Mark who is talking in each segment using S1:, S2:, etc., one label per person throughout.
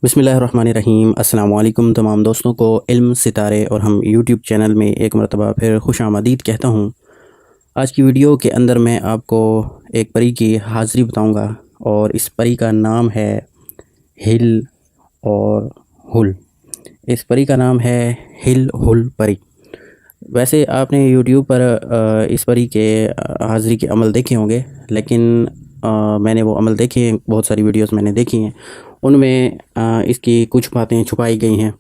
S1: بسم اللہ الرحمن الرحیم۔ السلام علیکم تمام دوستوں کو علم ستارے اور ہم یوٹیوب چینل میں ایک مرتبہ پھر خوش آمدید کہتا ہوں۔ آج کی ویڈیو کے اندر میں آپ کو ایک پری کی حاضری بتاؤں گا اور اس پری کا نام ہے ہل اور ہل۔ اس پری کا نام ہے ہل ہل پری۔ ویسے آپ نے یوٹیوب پر اس پری کے حاضری کے عمل دیکھے ہوں گے، لیکن میں نے وہ عمل دیکھے ہیں، بہت ساری ویڈیوز میں نے دیکھی ہیں، ان میں اس کی کچھ باتیں چھپائی گئی ہیں۔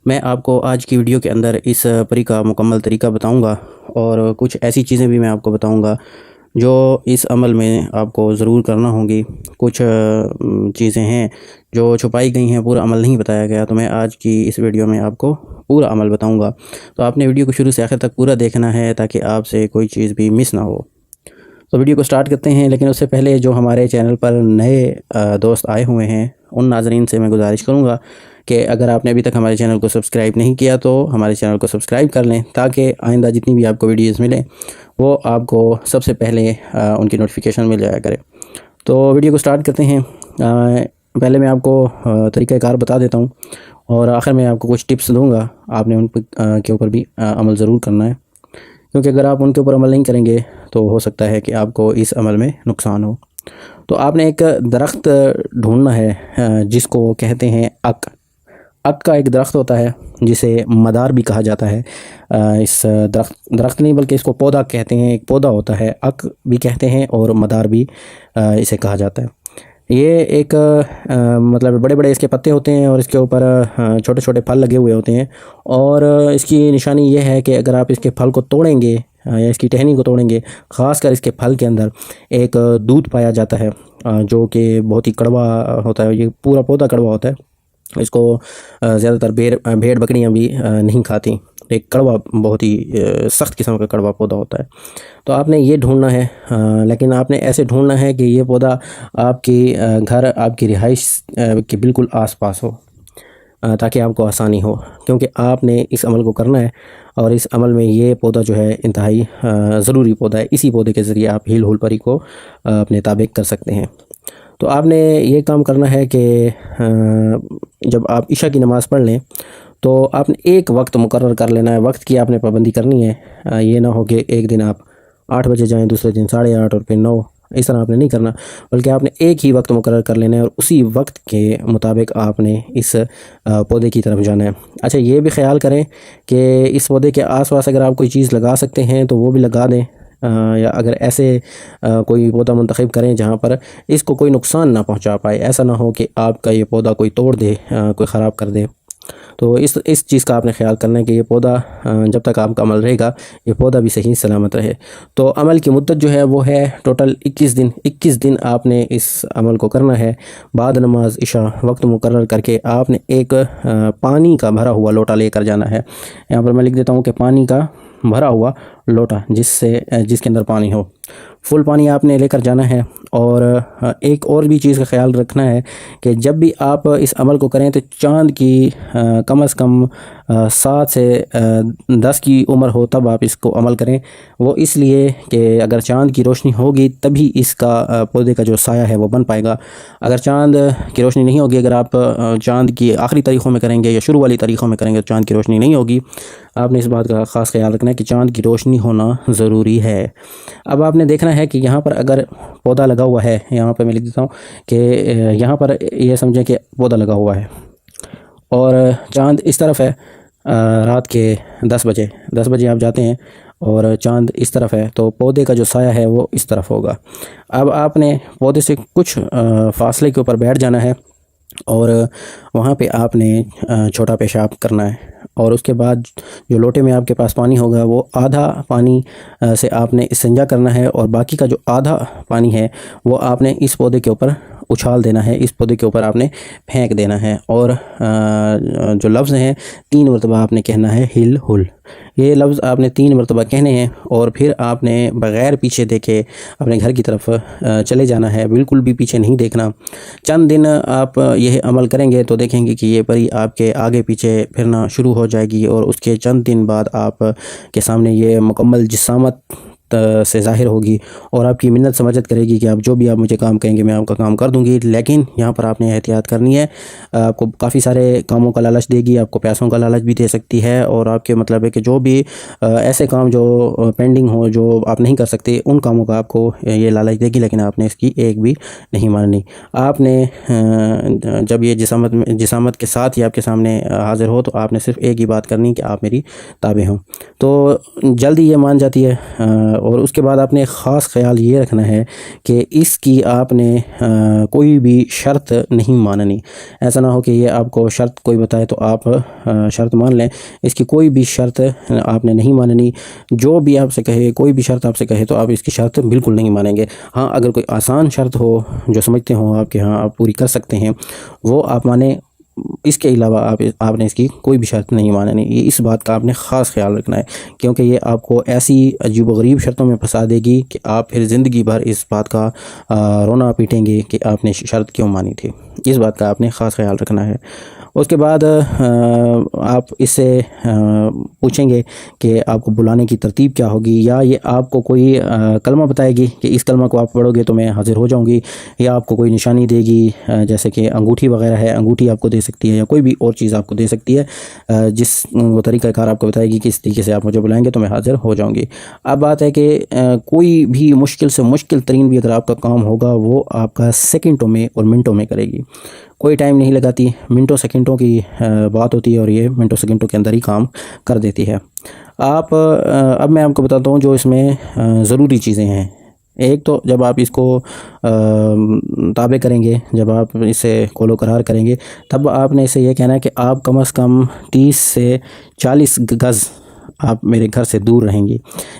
S1: میں آپ کو آج کی ویڈیو کے اندر اس پری کا مکمل طریقہ بتاؤں گا اور کچھ ایسی چیزیں بھی میں آپ کو بتاؤں گا جو اس عمل میں آپ کو ضرور کرنا ہوں گی۔ کچھ چیزیں ہیں جو چھپائی گئی ہیں، پورا عمل نہیں بتایا گیا، تو میں آج کی اس ویڈیو میں آپ کو پورا عمل بتاؤں گا۔ تو آپ نے ویڈیو کو شروع سے آخر تک پورا دیکھنا ہے تاکہ آپ سے کوئی چیز بھی مس نہ ہو۔ تو ویڈیو کو سٹارٹ کرتے ہیں، لیکن اس سے پہلے جو ہمارے چینل پر نئے دوست آئے ہوئے ہیں ان ناظرین سے میں گزارش کروں گا کہ اگر آپ نے ابھی تک ہمارے چینل کو سبسکرائب نہیں کیا تو ہمارے چینل کو سبسکرائب کر لیں تاکہ آئندہ جتنی بھی آپ کو ویڈیوز ملیں وہ آپ کو سب سے پہلے ان کی نوٹیفیکیشن مل جایا کرے۔ تو ویڈیو کو سٹارٹ کرتے ہیں۔ پہلے میں آپ کو طریقہ کار بتا دیتا ہوں اور آخر میں آپ کو کچھ ٹپس دوں گا، آپ نے ان کے اوپر بھی عمل ضرور کرنا ہے، کیونکہ اگر آپ ان کے اوپر عمل نہیں کریں گے تو ہو سکتا ہے کہ آپ کو اس عمل میں نقصان ہو۔ تو آپ نے ایک درخت ڈھونڈنا ہے جس کو کہتے ہیں اک۔ اک کا ایک درخت ہوتا ہے جسے مدار بھی کہا جاتا ہے۔ اس درخت نہیں بلکہ اس کو پودا کہتے ہیں، ایک پودا ہوتا ہے، اک بھی کہتے ہیں اور مدار بھی اسے کہا جاتا ہے۔ یہ ایک مطلب بڑے بڑے اس کے پتے ہوتے ہیں اور اس کے اوپر چھوٹے چھوٹے پھل لگے ہوئے ہوتے ہیں، اور اس کی نشانی یہ ہے کہ اگر آپ اس کے پھل کو توڑیں گے یا اس کی ٹہنی کو توڑیں گے، خاص کر اس کے پھل کے اندر ایک دودھ پایا جاتا ہے جو کہ بہت ہی کڑوا ہوتا ہے۔ یہ پورا پودا کڑوا ہوتا ہے، اس کو زیادہ تر بھیڑ بکریاں بھی نہیں کھاتی۔ ایک کڑوا، بہت ہی سخت قسم کا کڑوا پودا ہوتا ہے۔ تو آپ نے یہ ڈھونڈنا ہے، لیکن آپ نے ایسے ڈھونڈنا ہے کہ یہ پودا آپ کی گھر، آپ کی رہائش کے بالکل آس پاس ہو تاکہ آپ کو آسانی ہو، کیونکہ آپ نے اس عمل کو کرنا ہے اور اس عمل میں یہ پودا جو ہے انتہائی ضروری پودا ہے۔ اسی پودے کے ذریعے آپ ہل ہل پری کو اپنے تابع کر سکتے ہیں۔ تو آپ نے یہ کام کرنا ہے کہ جب آپ عشاء کی نماز پڑھ لیں تو آپ نے ایک وقت مقرر کر لینا ہے، وقت کی آپ نے پابندی کرنی ہے۔ یہ نہ ہو کہ ایک دن آپ 8 بجے جائیں، دوسرے دن 8:30 اور پھر 9، اس طرح آپ نے نہیں کرنا، بلکہ آپ نے ایک ہی وقت مقرر کر لینا ہے اور اسی وقت کے مطابق آپ نے اس پودے کی طرف جانا ہے۔ اچھا، یہ بھی خیال کریں کہ اس پودے کے آس پاس اگر آپ کوئی چیز لگا سکتے ہیں تو وہ بھی لگا دیں، یا اگر ایسے کوئی پودا منتخب کریں جہاں پر اس کو کوئی نقصان نہ پہنچا پائے، ایسا نہ ہو کہ آپ کا یہ پودا کوئی توڑ دے، کوئی خراب کر دے۔ تو اس چیز کا آپ نے خیال کرنا ہے کہ یہ پودا جب تک آپ کا عمل رہے گا یہ پودا بھی صحیح سلامت رہے۔ تو عمل کی مدت جو ہے وہ ہے ٹوٹل 21 دن آپ نے اس عمل کو کرنا ہے۔ بعد نماز عشاء وقت مقرر کر کے آپ نے ایک پانی کا بھرا ہوا لوٹا لے کر جانا ہے۔ یہاں پر میں لکھ دیتا ہوں کہ پانی کا بھرا ہوا لوٹا، جس کے اندر پانی ہو، فل پانی آپ نے لے کر جانا ہے۔ اور ایک اور بھی چیز کا خیال رکھنا ہے کہ جب بھی آپ اس عمل کو کریں تو چاند کی کم از کم 7 سے 10 کی عمر ہو تب آپ اس کو عمل کریں۔ وہ اس لیے کہ اگر چاند کی روشنی ہوگی تبھی اس کا پودے کا جو سایہ ہے وہ بن پائے گا۔ اگر چاند کی روشنی نہیں ہوگی، اگر آپ چاند کی آخری تاریخوں میں کریں گے یا شروع والی تاریخوں میں کریں گے تو چاند کی روشنی نہیں ہوگی۔ آپ نے اس بات کا خاص خیال رکھنا ہے کہ چاند کی روشنی ہونا ضروری ہے۔ اب آپ نے دیکھنا ہے کہ یہاں پر اگر پودا لگا ہوا ہے، یہاں پہ میں لکھ دیتا ہوں کہ یہاں پر یہ سمجھیں کہ پودا لگا ہوا ہے اور چاند اس طرف ہے، رات کے 10 بجے آپ جاتے ہیں اور چاند اس طرف ہے، تو پودے کا جو سایہ ہے وہ اس طرف ہوگا۔ اب آپ نے پودے سے کچھ فاصلے کے اوپر بیٹھ جانا ہے اور وہاں پہ آپ نے چھوٹا پیشاب کرنا ہے، اور اس کے بعد جو لوٹے میں آپ کے پاس پانی ہوگا وہ آدھا پانی سے آپ نے استنجا کرنا ہے، اور باقی کا جو آدھا پانی ہے وہ آپ نے اس پودے کے اوپر اچھال دینا ہے، اس پودے کے اوپر آپ نے پھینک دینا ہے، اور جو لفظ ہیں 3 مرتبہ آپ نے کہنا ہے ہل ہل۔ یہ لفظ آپ نے 3 مرتبہ کہنے ہیں اور پھر آپ نے بغیر پیچھے دیکھے اپنے گھر کی طرف چلے جانا ہے، بالکل بھی پیچھے نہیں دیکھنا۔ چند دن آپ یہ عمل کریں گے تو دیکھیں گے کہ یہ پری آپ کے آگے پیچھے پھرنا شروع ہو جائے گی، اور اس کے چند دن بعد آپ کے سامنے یہ مکمل جسامت سے ظاہر ہوگی اور آپ کی منت سمجھت کرے گی کہ آپ جو بھی آپ مجھے کام کہیں گے میں آپ کا کام کر دوں گی. لیکن یہاں پر آپ نے احتیاط کرنی ہے. آپ کو کافی سارے کاموں کا لالچ دے گی, آپ کو پیسوں کا لالچ بھی دے سکتی ہے, اور آپ کے مطلب ہے کہ جو بھی ایسے کام جو پینڈنگ ہو, جو آپ نہیں کر سکتے, ان کاموں کا آپ کو یہ لالچ دے گی, لیکن آپ نے اس کی ایک بھی نہیں ماننی. آپ نے جب یہ جسامت کے ساتھ ہی آپ کے سامنے حاضر ہو تو آپ نے صرف ایک ہی بات کرنی کہ آپ میری تابع ہوں. تو جلدی یہ مان جاتی ہے. اور اس کے بعد آپ نے خاص خیال یہ رکھنا ہے کہ اس کی آپ نے کوئی بھی شرط نہیں ماننی. ایسا نہ ہو کہ یہ آپ کو شرط کوئی بتائے تو آپ شرط مان لیں. اس کی کوئی بھی شرط آپ نے نہیں ماننی. جو بھی آپ سے کہے, کوئی بھی شرط آپ سے کہے تو آپ اس کی شرط بالکل نہیں مانیں گے. ہاں, اگر کوئی آسان شرط ہو جو سمجھتے ہوں آپ کہ ہاں آپ پوری کر سکتے ہیں, وہ آپ مانیں. اس کے علاوہ آپ نے اس کی کوئی بھی شرط نہیں ماننی. یہ اس بات کا آپ نے خاص خیال رکھنا ہے, کیونکہ یہ آپ کو ایسی عجیب و غریب شرطوں میں پھنسا دے گی کہ آپ پھر زندگی بھر اس بات کا رونا پیٹیں گے کہ آپ نے شرط کیوں مانی تھی. اس بات کا آپ نے خاص خیال رکھنا ہے. اس کے بعد آپ اس سے پوچھیں گے کہ آپ کو بلانے کی ترتیب کیا ہوگی, یا یہ آپ کو کوئی کلمہ بتائے گی کہ اس کلمہ کو آپ پڑھو گے تو میں حاضر ہو جاؤں گی, یا آپ کو کوئی نشانی دے گی جیسے کہ انگوٹھی وغیرہ ہے, انگوٹھی آپ کو دے سکتی ہے, یا کوئی بھی اور چیز آپ کو دے سکتی ہے جس وہ طریقہ کار آپ کو بتائے گی کہ اس طریقے سے آپ مجھے بلائیں گے تو میں حاضر ہو جاؤں گی. اب بات ہے کہ کوئی بھی مشکل سے مشکل ترین بھی اگر آپ کا کام ہوگا وہ آپ کا سیکنڈوں میں اور منٹوں میں کرے گی. کوئی ٹائم نہیں لگاتی, منٹوں سیکنڈوں کی بات ہوتی ہے, اور یہ منٹوں سیکنڈوں کے اندر ہی کام کر دیتی ہے. اب میں آپ کو بتاتا ہوں جو اس میں ضروری چیزیں ہیں. ایک تو جب آپ اس کو تابع کریں گے, جب آپ اسے قول و قرار کریں گے, تب آپ نے اسے یہ کہنا ہے کہ آپ کم از کم 30 سے 40 گز آپ میرے گھر سے دور رہیں گی.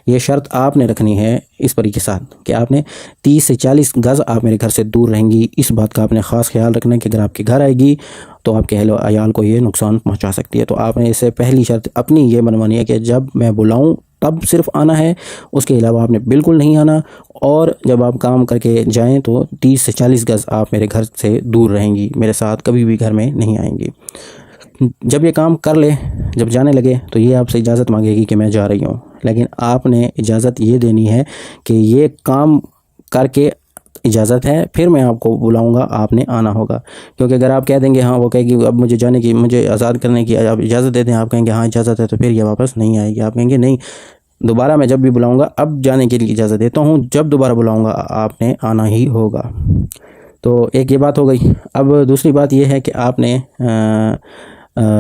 S1: یہ شرط آپ نے رکھنی ہے اس پری کے ساتھ کہ آپ نے 30 سے 40 گز آپ میرے گھر سے دور رہیں گی. اس بات کا آپ نے خاص خیال رکھنا ہے کہ اگر آپ کے گھر آئے گی تو آپ کے اہل و عیال کو یہ نقصان پہنچا سکتی ہے. تو آپ نے اسے پہلی شرط اپنی یہ منوانی ہے کہ جب میں بلاؤں تب صرف آنا ہے, اس کے علاوہ آپ نے بالکل نہیں آنا. اور جب آپ کام کر کے جائیں تو 30 سے 40 گز آپ میرے گھر سے دور رہیں گی, میرے ساتھ کبھی بھی گھر میں نہیں آئیں گی. جب یہ کام کر لے, جب جانے لگے تو یہ آپ سے اجازت مانگے گی کہ میں جا رہی ہوں, لیکن آپ نے اجازت یہ دینی ہے کہ یہ کام کر کے اجازت ہے, پھر میں آپ کو بلاؤں گا, آپ نے آنا ہوگا. کیونکہ اگر آپ کہہ دیں گے ہاں, وہ کہے گی اب مجھے جانے کی, مجھے آزاد کرنے کی آپ اجازت دے دیں, آپ کہیں گے ہاں اجازت ہے, تو پھر یہ واپس نہیں آئے گی. آپ کہیں گے نہیں, دوبارہ میں جب بھی بلاؤں گا اب جانے کے لیے اجازت دیتا ہوں, جب دوبارہ بلاؤں گا آپ نے آنا ہی ہوگا. تو ایک یہ بات ہو گئی. اب دوسری بات یہ ہے کہ آپ نے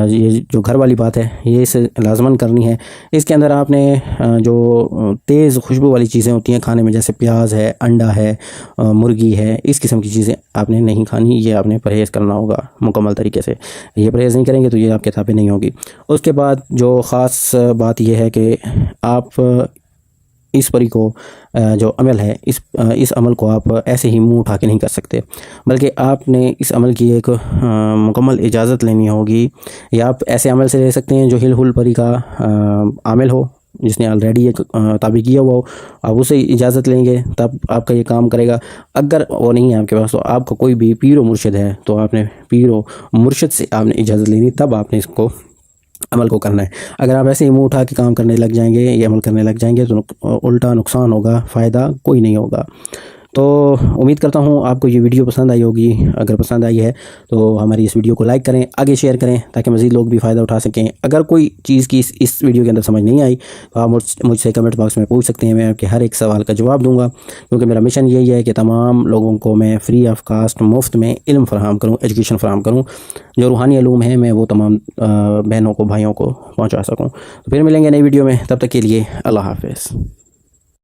S1: یہ جو گھر والی بات ہے یہ اسے لازماً کرنی ہے. اس کے اندر آپ نے جو تیز خوشبو والی چیزیں ہوتی ہیں کھانے میں, جیسے پیاز ہے, انڈا ہے, مرغی ہے, اس قسم کی چیزیں آپ نے نہیں کھانی. یہ آپ نے پرہیز کرنا ہوگا مکمل طریقے سے. یہ پرہیز نہیں کریں گے تو یہ آپ کے تابع نہیں ہوگی. اس کے بعد جو خاص بات یہ ہے کہ آپ اس پری کو جو عمل ہے اس عمل کو آپ ایسے ہی منہ اٹھا کے نہیں کر سکتے, بلکہ آپ نے اس عمل کی ایک مکمل اجازت لینی ہوگی. یا آپ ایسے عمل سے لے سکتے ہیں جو ہل ہل پری کا عامل ہو, جس نے آلریڈی ایک تابع کیا ہوا ہو, آپ اسے اجازت لیں گے تب آپ کا یہ کام کرے گا. اگر وہ نہیں ہے آپ کے پاس تو آپ کا کوئی بھی پیر و مرشد ہے تو آپ نے پیر و مرشد سے آپ نے اجازت لینی, تب آپ نے اس کو عمل کو کرنا ہے. اگر آپ ایسے ہی منہ اٹھا کے کام کرنے لگ جائیں گے, یہ عمل کرنے لگ جائیں گے, تو الٹا نقصان ہوگا, فائدہ کوئی نہیں ہوگا. تو امید کرتا ہوں آپ کو یہ ویڈیو پسند آئی ہوگی. اگر پسند آئی ہے تو ہماری اس ویڈیو کو لائک کریں, آگے شیئر کریں تاکہ مزید لوگ بھی فائدہ اٹھا سکیں. اگر کوئی چیز کی اس ویڈیو کے اندر سمجھ نہیں آئی تو آپ مجھ سے کمنٹ باکس میں پوچھ سکتے ہیں, میں آپ کے ہر ایک سوال کا جواب دوں گا. کیونکہ میرا مشن یہی ہے کہ تمام لوگوں کو میں فری آف کاسٹ مفت میں علم فراہم کروں, ایجوکیشن فراہم کروں. جو روحانی علوم ہیں میں وہ تمام بہنوں کو, بھائیوں کو پہنچا سکوں. تو پھر ملیں گے نئی ویڈیو میں, تب تک کے لیے اللہ حافظ.